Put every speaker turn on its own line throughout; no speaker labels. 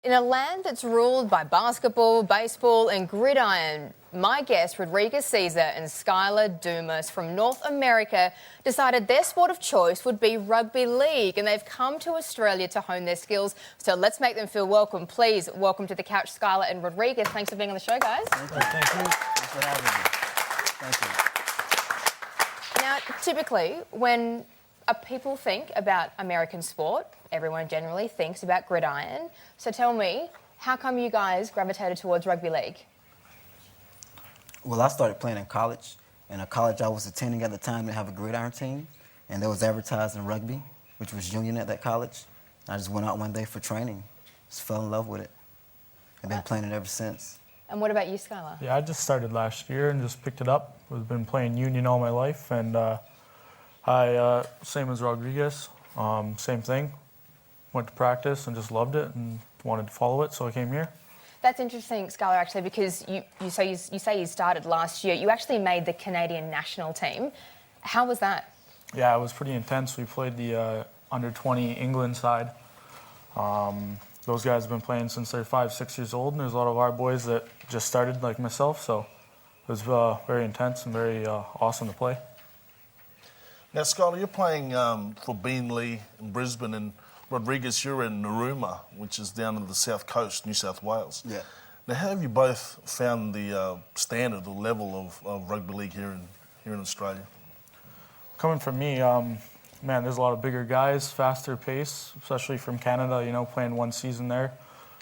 In a land that's ruled by basketball, baseball and gridiron, my guests, Rod Ceasar and Skylar Dumas from North America, decided their sport of choice would be rugby league, and they've come to Australia to hone their skills. So let's make them feel welcome. Please welcome to the couch, Skylar and Rodriguez. Thanks for being on the show, guys.
Thank you. Thanks for having me. Thank you.
Now, typically, when people think about American sport, everyone generally thinks about gridiron. So tell me, how come you guys gravitated towards rugby league?
Well, I started playing in college. And a college I was attending at the time didn't have a gridiron team. And there was advertising rugby, which was union at that college. I just went out one day for training. Just fell in love with it. I've been playing it ever since.
And what about you, Skylar?
Yeah, I just started last year and just picked it up. I've been playing union all my life, and same as Rodriguez, same thing. Went to practice and just loved it and wanted to follow it, so I came here.
That's interesting, Skylar, actually, because you say you started last year. You actually made the Canadian national team. How was that?
Yeah, it was pretty intense. We played the under-20 England side. Those guys have been playing since they're 5, 6 years old, and there's a lot of our boys that just started like myself, so it was very intense and very awesome to play.
Now, Skylar, you're playing for Beenleigh in Brisbane, and Rodriguez, you're in Narooma, which is down in the south coast, New South Wales.
Yeah.
Now, how have you both found the standard, the level of rugby league here in Australia?
Coming from me, man, there's a lot of bigger guys, faster pace, especially from Canada, you know, playing one season there.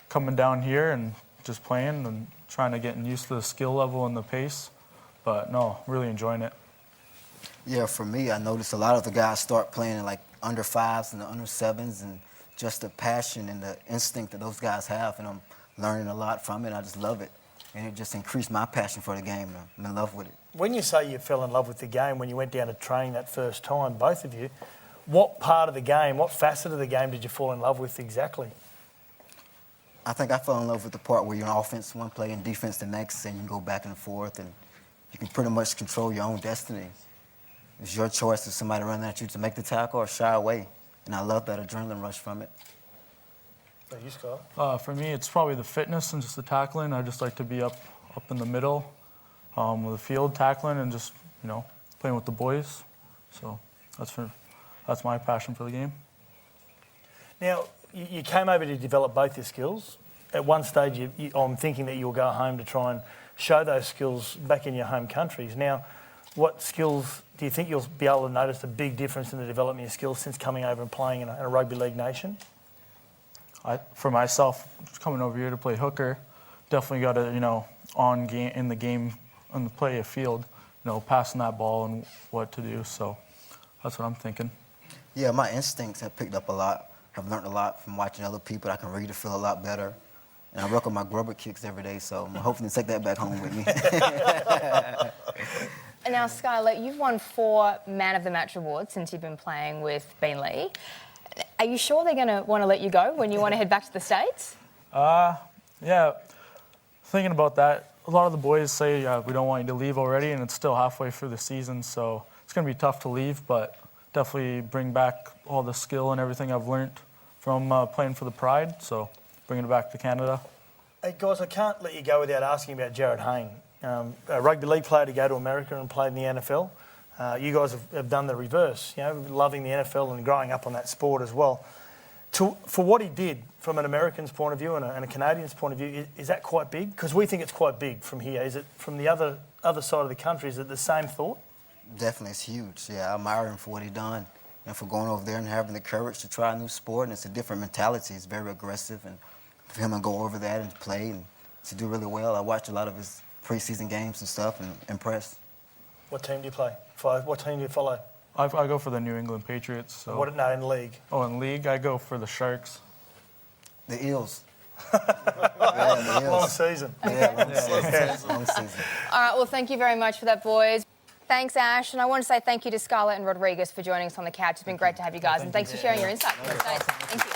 Coming down here and just playing and trying to get used to the skill level and the pace. But no, really enjoying it.
Yeah, for me, I noticed a lot of the guys start playing in like under 5s and the under 7s, and just the passion and the instinct that those guys have, and I'm learning a lot from it. I just love it, and it just increased my passion for the game. I'm in love with it.
When you say you fell in love with the game when you went down to training that first time, both of you, what part of the game, what facet of the game did you fall in love with exactly?
I think I fell in love with the part where you're on offense one play and defense the next, and you can go back and forth, and you can pretty much control your own destiny. It's your choice if somebody running at you to make the tackle or shy away. And I love that adrenaline rush from it.
So you, Scott?
For me, it's probably the fitness and just the tackling. I just like to be up in the middle with the field tackling and just, you know, playing with the boys. So that's my passion for the game.
Now, you came over to develop both your skills. At one stage, I'm thinking that you'll go home to try and show those skills back in your home countries. Now, what skills do you think you'll be able to notice a big difference in the development of your skills since coming over and playing in a rugby league nation?
For myself, coming over here to play hooker, definitely got to, you know, in the play of field, you know, passing that ball and what to do. So that's what I'm thinking.
Yeah, my instincts have picked up a lot. I've learned a lot from watching other people. I can read the field a lot better. And I work on my grubber kicks every day, so I'm hoping to take that back home with me.
And now, Skylar, you've won 4 Man of the Match awards since you've been playing with Beenleigh. Are you sure they're going to want to let you go when you want to head back to the States?
Yeah, thinking about that, a lot of the boys say we don't want you to leave already, and it's still halfway through the season, so it's going to be tough to leave, but definitely bring back all the skill and everything I've learned from playing for the Pride, so bringing it back to Canada.
Hey, guys, I can't let you go without asking about Jared Hayne. A rugby league player to go to America and play in the NFL. You guys have done the reverse, you know, loving the NFL and growing up on that sport as well. For what he did, from an American's point of view and a Canadian's point of view, is that quite big? Because we think it's quite big from here. Is it from the other side of the country? Is it the same thought?
Definitely, it's huge. Yeah, I admire him for what he done and for going over there and having the courage to try a new sport. And it's a different mentality. It's very aggressive, and for him to go over that and play and to do really well. I watched a lot of his preseason games and stuff and impressed.
What team do you play? What team do you follow?
I go for the New England Patriots. So.
No, in league?
Oh, in league, I go for the Sharks.
The Eels.
Yeah, the Eels. Long season.
Yeah, long season.
All right, well, thank you very much for that, boys. Thanks, Ash. And I want to say thank you to Skylar and Rodriguez for joining us on the couch. It's been great to have you guys. And thanks for sharing your insights. Thank you.